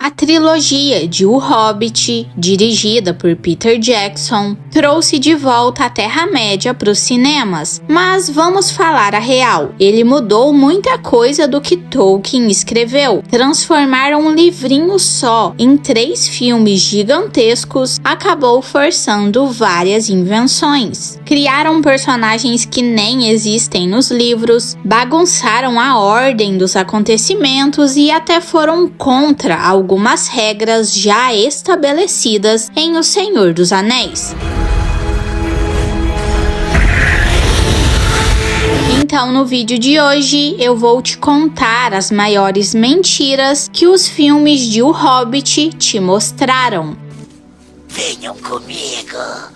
A trilogia de O Hobbit, dirigida por Peter Jackson, trouxe de volta a Terra-média para os cinemas, mas vamos falar a real. Ele mudou muita coisa do que Tolkien escreveu. Transformar um livrinho só em 3 filmes gigantescos acabou forçando várias invenções. Criaram personagens que nem existem nos livros, bagunçaram a ordem dos acontecimentos e até foram contra algumas regras já estabelecidas em O Senhor dos Anéis. Então, no vídeo de hoje, eu vou te contar as maiores mentiras que os filmes de O Hobbit te mostraram. Venham comigo!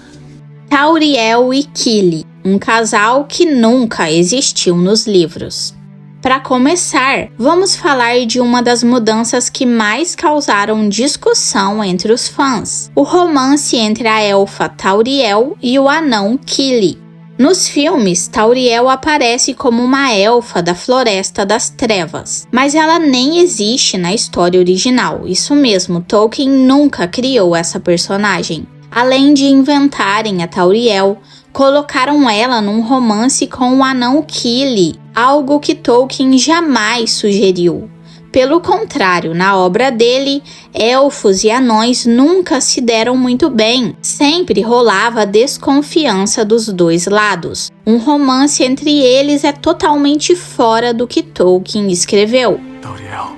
Tauriel e Kili, um casal que nunca existiu nos livros. Para começar, vamos falar de uma das mudanças que mais causaram discussão entre os fãs: o romance entre a elfa Tauriel e o anão Kili. Nos filmes, Tauriel aparece como uma elfa da Floresta das Trevas, mas ela nem existe na história original. Isso mesmo, Tolkien nunca criou essa personagem. Além de inventarem a Tauriel, colocaram ela num romance com o anão Kili, algo que Tolkien jamais sugeriu. Pelo contrário, na obra dele, elfos e anões nunca se deram muito bem. Sempre rolava desconfiança dos dois lados. Um romance entre eles é totalmente fora do que Tolkien escreveu. Tauriel.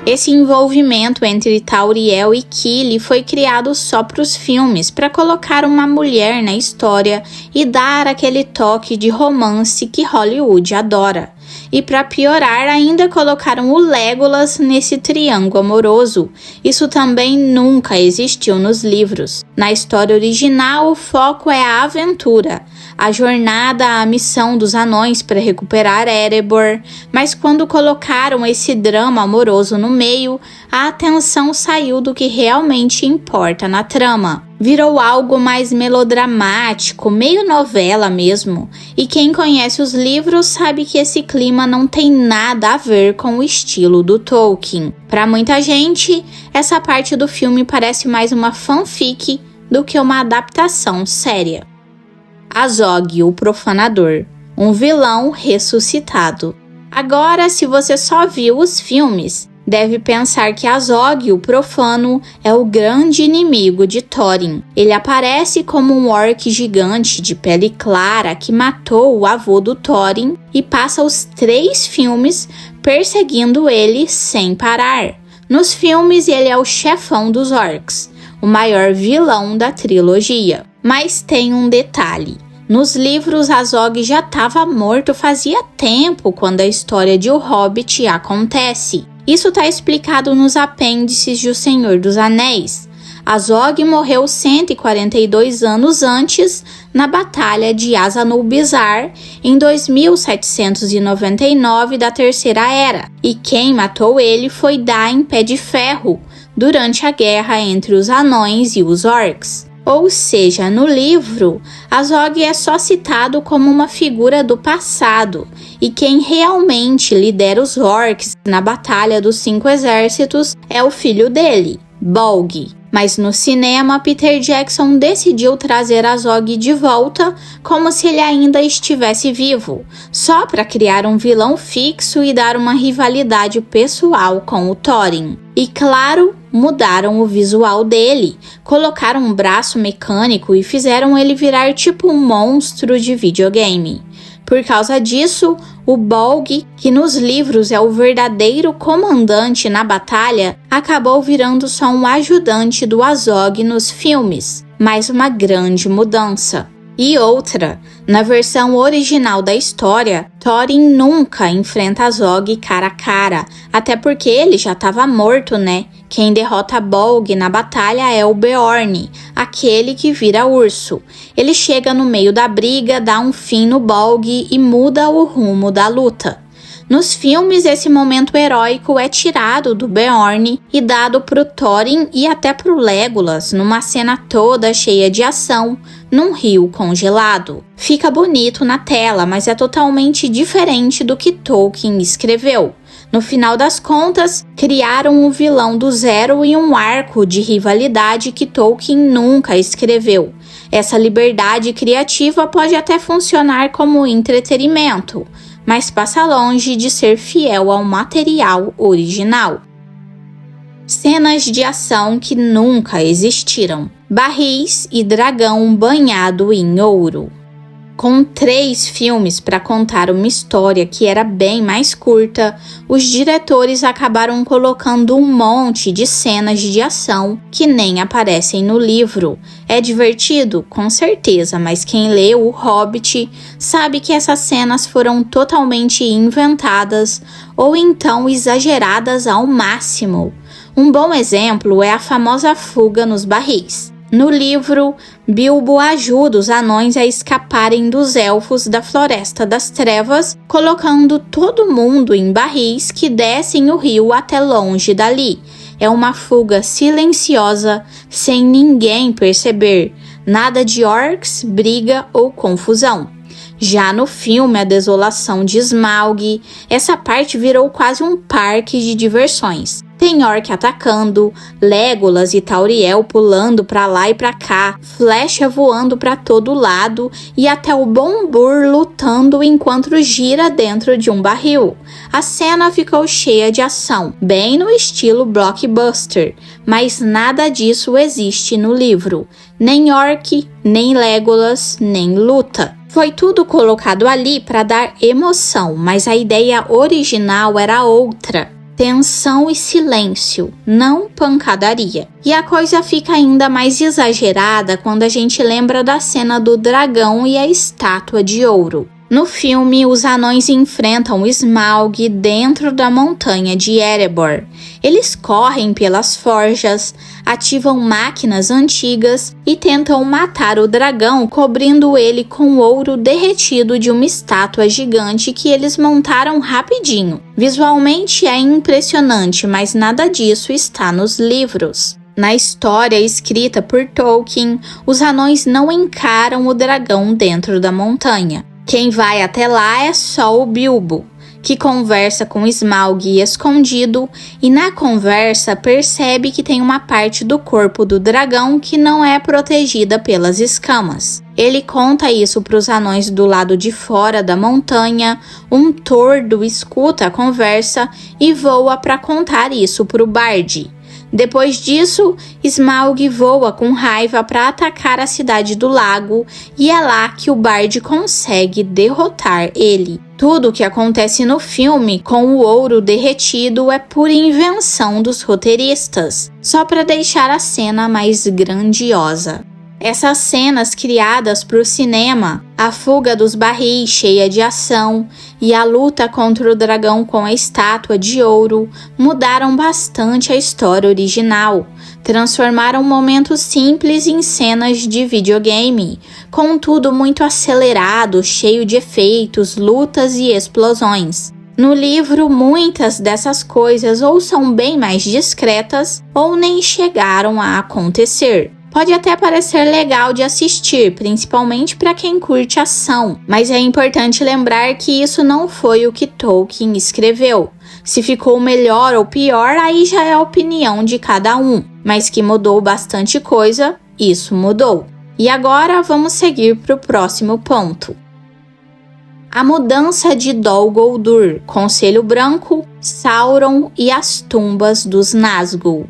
Esse envolvimento entre Tauriel e Kili foi criado só para os filmes, para colocar uma mulher na história e dar aquele toque de romance que Hollywood adora. E para piorar, ainda colocaram o Legolas nesse triângulo amoroso. Isso também nunca existiu nos livros. Na história original, o foco é a aventura, a jornada, a missão dos anões para recuperar Erebor, mas quando colocaram esse drama amoroso no meio, a atenção saiu do que realmente importa na trama. Virou algo mais melodramático, meio novela mesmo, e quem conhece os livros sabe que esse clima não tem nada a ver com o estilo do Tolkien. Para muita gente, essa parte do filme parece mais uma fanfic do que uma adaptação séria. Azog, o Profanador, um vilão ressuscitado. Agora, se você só viu os filmes, deve pensar que Azog, o Profano, é o grande inimigo de Thorin. Ele aparece como um orc gigante de pele clara que matou o avô do Thorin e passa os 3 filmes perseguindo ele sem parar. Nos filmes, ele é o chefão dos orcs, o maior vilão da trilogia. Mas tem um detalhe. Nos livros, Azog já estava morto fazia tempo quando a história de O Hobbit acontece. Isso está explicado nos apêndices de O Senhor dos Anéis. Azog morreu 142 anos antes, na Batalha de Azanul-Bizar, em 2799 da Terceira Era, e quem matou ele foi Dain Pé de Ferro, durante a guerra entre os anões e os orcs. Ou seja, no livro, Azog é só citado como uma figura do passado, e quem realmente lidera os orcs na Batalha dos 5 Exércitos é o filho dele, Bolg. Mas no cinema, Peter Jackson decidiu trazer Azog de volta como se ele ainda estivesse vivo, só para criar um vilão fixo e dar uma rivalidade pessoal com o Thorin. E claro, mudaram o visual dele, colocaram um braço mecânico e fizeram ele virar tipo um monstro de videogame. Por causa disso, o Bolg, que nos livros é o verdadeiro comandante na batalha, acabou virando só um ajudante do Azog nos filmes. Mais uma grande mudança. E outra, na versão original da história, Thorin nunca enfrenta Azog cara a cara, até porque ele já estava morto, né? Quem derrota Bolg na batalha é o Beorn, aquele que vira urso. Ele chega no meio da briga, dá um fim no Bolg e muda o rumo da luta. Nos filmes, esse momento heróico é tirado do Beorn e dado pro Thorin e até pro Legolas, numa cena toda cheia de ação, num rio congelado. Fica bonito na tela, mas é totalmente diferente do que Tolkien escreveu. No final das contas, criaram o vilão do zero e um arco de rivalidade que Tolkien nunca escreveu. Essa liberdade criativa pode até funcionar como entretenimento, mas passa longe de ser fiel ao material original. Cenas de ação que nunca existiram. Barris e dragão banhado em ouro. Com 3 filmes para contar uma história que era bem mais curta, os diretores acabaram colocando um monte de cenas de ação que nem aparecem no livro. É divertido? Com certeza, mas quem leu O Hobbit sabe que essas cenas foram totalmente inventadas ou então exageradas ao máximo. Um bom exemplo é a famosa fuga nos barris. No livro, Bilbo ajuda os anões a escaparem dos elfos da Floresta das Trevas, colocando todo mundo em barris que descem o rio até longe dali. É uma fuga silenciosa, sem ninguém perceber. Nada de orcs, briga ou confusão. Já no filme A Desolação de Smaug, essa parte virou quase um parque de diversões. Tem orc atacando, Legolas e Tauriel pulando pra lá e pra cá, flecha voando pra todo lado e até o Bombur lutando enquanto gira dentro de um barril. A cena ficou cheia de ação, bem no estilo blockbuster, mas nada disso existe no livro. Nem orc, nem Legolas, nem luta. Foi tudo colocado ali para dar emoção, mas a ideia original era outra. Tensão e silêncio, não pancadaria. E a coisa fica ainda mais exagerada quando a gente lembra da cena do dragão e a estátua de ouro. No filme, os anões enfrentam Smaug dentro da montanha de Erebor. Eles correm pelas forjas, ativam máquinas antigas e tentam matar o dragão, cobrindo ele com ouro derretido de uma estátua gigante que eles montaram rapidinho. Visualmente é impressionante, mas nada disso está nos livros. Na história escrita por Tolkien, os anões não encaram o dragão dentro da montanha. Quem vai até lá é só o Bilbo, que conversa com Smaug escondido e na conversa percebe que tem uma parte do corpo do dragão que não é protegida pelas escamas. Ele conta isso para os anões do lado de fora da montanha, um tordo escuta a conversa e voa para contar isso para o Bard. Depois disso, Smaug voa com raiva para atacar a cidade do lago e é lá que o Bard consegue derrotar ele. Tudo o que acontece no filme com o ouro derretido é pura invenção dos roteiristas, só para deixar a cena mais grandiosa. Essas cenas criadas para o cinema, a fuga dos barris cheia de ação e a luta contra o dragão com a estátua de ouro mudaram bastante a história original, transformaram momentos simples em cenas de videogame, com tudo muito acelerado, cheio de efeitos, lutas e explosões. No livro, muitas dessas coisas ou são bem mais discretas ou nem chegaram a acontecer. Pode até parecer legal de assistir, principalmente para quem curte ação, mas é importante lembrar que isso não foi o que Tolkien escreveu. Se ficou melhor ou pior, aí já é a opinião de cada um, mas que mudou bastante coisa, isso mudou. E agora vamos seguir para o próximo ponto. A mudança de Dol Guldur, Conselho Branco, Sauron e as tumbas dos Nazgûl.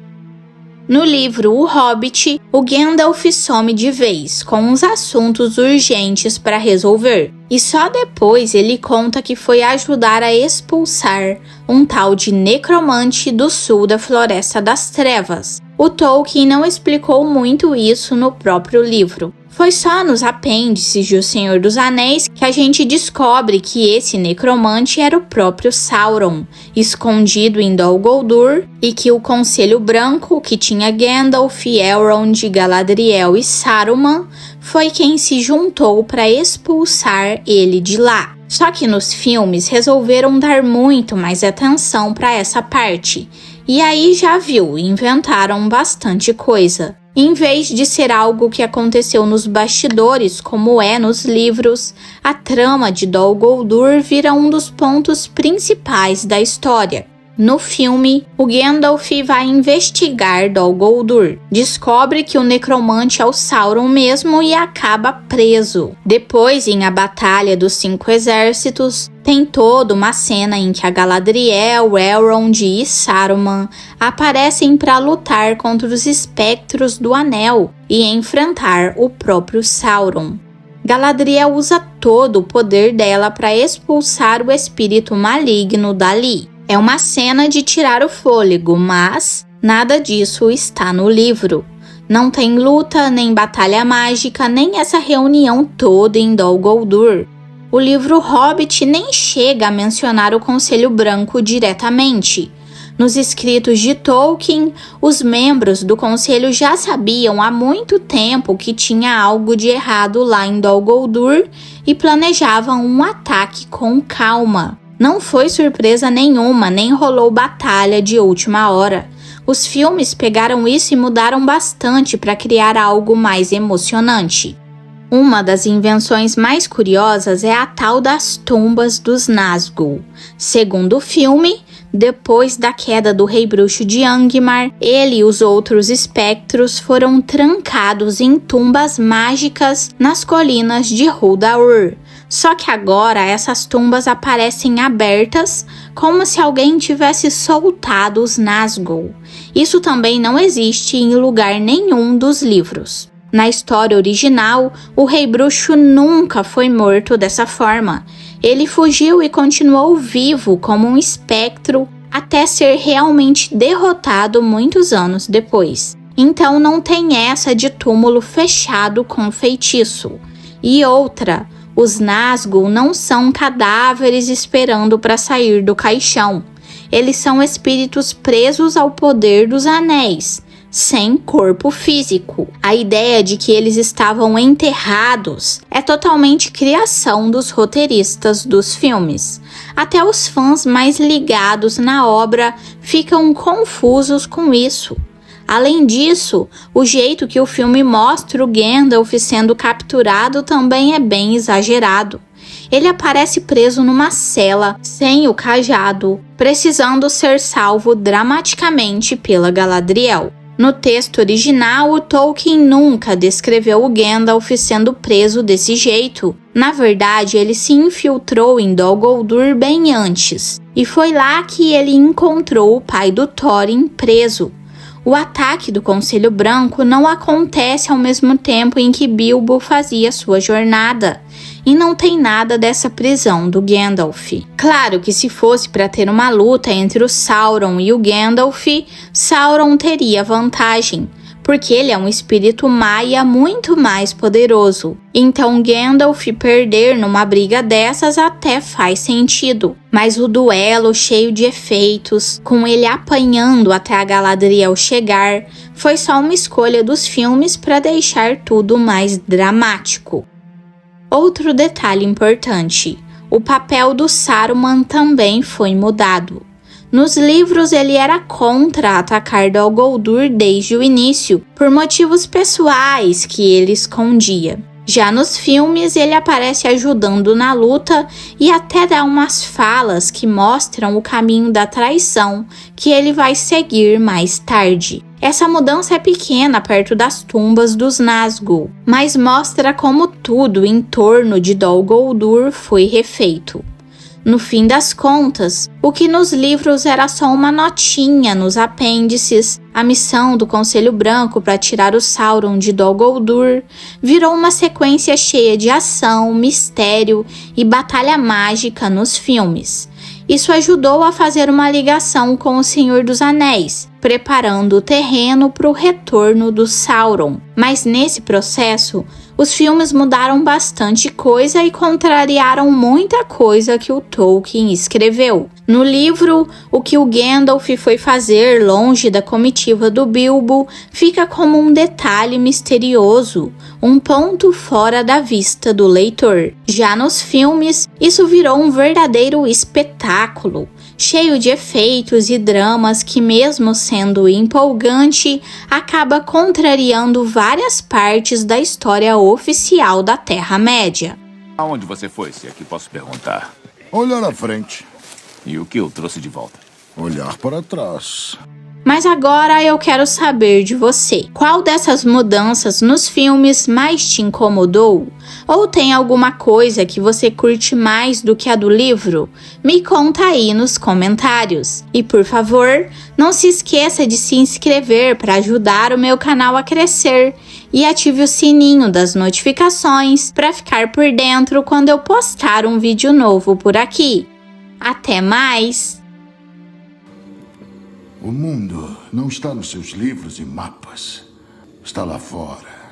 No livro O Hobbit, o Gandalf some de vez, com uns assuntos urgentes para resolver, e só depois ele conta que foi ajudar a expulsar um tal de necromante do sul da Floresta das Trevas. O Tolkien não explicou muito isso no próprio livro. Foi só nos apêndices de O Senhor dos Anéis que a gente descobre que esse necromante era o próprio Sauron, escondido em Dol Guldur, e que o Conselho Branco, que tinha Gandalf, Elrond, Galadriel e Saruman, foi quem se juntou para expulsar ele de lá. Só que nos filmes resolveram dar muito mais atenção para essa parte. E aí já viu, inventaram bastante coisa. Em vez de ser algo que aconteceu nos bastidores, como é nos livros, a trama de Dol Guldur vira um dos pontos principais da história. No filme, o Gandalf vai investigar Dol Guldur, descobre que o necromante é o Sauron mesmo e acaba preso. Depois, em A Batalha dos 5 Exércitos, tem toda uma cena em que a Galadriel, Elrond e Saruman aparecem para lutar contra os espectros do Anel e enfrentar o próprio Sauron. Galadriel usa todo o poder dela para expulsar o espírito maligno dali. É uma cena de tirar o fôlego, mas nada disso está no livro. Não tem luta, nem batalha mágica, nem essa reunião toda em Dol Guldur. O livro Hobbit nem chega a mencionar o Conselho Branco diretamente. Nos escritos de Tolkien, os membros do conselho já sabiam há muito tempo que tinha algo de errado lá em Dol Guldur e planejavam um ataque com calma. Não foi surpresa nenhuma, nem rolou batalha de última hora. Os filmes pegaram isso e mudaram bastante para criar algo mais emocionante. Uma das invenções mais curiosas é a tal das tumbas dos Nazgûl. Segundo o filme, depois da queda do Rei Bruxo de Angmar, ele e os outros espectros foram trancados em tumbas mágicas nas colinas de Huldaur. Só que agora essas tumbas aparecem abertas, como se alguém tivesse soltado os Nazgûl. Isso também não existe em lugar nenhum dos livros. Na história original, o Rei Bruxo nunca foi morto dessa forma. Ele fugiu e continuou vivo como um espectro até ser realmente derrotado muitos anos depois. Então não tem essa de túmulo fechado com feitiço. E outra, os Nazgûl não são cadáveres esperando para sair do caixão. Eles são espíritos presos ao poder dos anéis, sem corpo físico. A ideia de que eles estavam enterrados é totalmente criação dos roteiristas dos filmes. Até os fãs mais ligados na obra ficam confusos com isso. Além disso, o jeito que o filme mostra o Gandalf sendo capturado também é bem exagerado. Ele aparece preso numa cela, sem o cajado, precisando ser salvo dramaticamente pela Galadriel. No texto original, o Tolkien nunca descreveu o Gandalf sendo preso desse jeito. Na verdade, ele se infiltrou em Dol Guldur bem antes, e foi lá que ele encontrou o pai do Thorin preso. O ataque do Conselho Branco não acontece ao mesmo tempo em que Bilbo fazia sua jornada, e não tem nada dessa prisão do Gandalf. Claro que se fosse para ter uma luta entre o Sauron e o Gandalf, Sauron teria vantagem, porque ele é um espírito maia muito mais poderoso. Então Gandalf perder numa briga dessas até faz sentido. Mas o duelo cheio de efeitos, com ele apanhando até a Galadriel chegar, foi só uma escolha dos filmes para deixar tudo mais dramático. Outro detalhe importante, o papel do Saruman também foi mudado. Nos livros ele era contra atacar Dol Guldur desde o início, por motivos pessoais que ele escondia. Já nos filmes ele aparece ajudando na luta e até dá umas falas que mostram o caminho da traição que ele vai seguir mais tarde. Essa mudança é pequena perto das tumbas dos Nazgûl, mas mostra como tudo em torno de Dol Guldur foi refeito. No fim das contas, o que nos livros era só uma notinha nos apêndices, a missão do Conselho Branco para tirar o Sauron de Dol Guldur, virou uma sequência cheia de ação, mistério e batalha mágica nos filmes. Isso ajudou a fazer uma ligação com o Senhor dos Anéis, preparando o terreno para o retorno do Sauron. Mas nesse processo, Os filmes mudaram bastante coisa e contrariaram muita coisa que o Tolkien escreveu. No livro, o que o Gandalf foi fazer longe da comitiva do Bilbo fica como um detalhe misterioso, um ponto fora da vista do leitor. Já nos filmes, isso virou um verdadeiro espetáculo, cheio de efeitos e dramas que, mesmo sendo empolgante, acaba contrariando várias partes da história oficial da Terra-média. Aonde você foi, se é que posso perguntar? Olhar à frente, E o que eu trouxe de volta? olhar para trás. Mas agora eu quero saber de você. Qual dessas mudanças nos filmes mais te incomodou? Ou tem alguma coisa que você curte mais do que a do livro? Me conta aí nos comentários. E por favor, não se esqueça de se inscrever para ajudar o meu canal a crescer. E ative o sininho das notificações para ficar por dentro quando eu postar um vídeo novo por aqui. Até mais! O mundo não está nos seus livros e mapas. Está lá fora.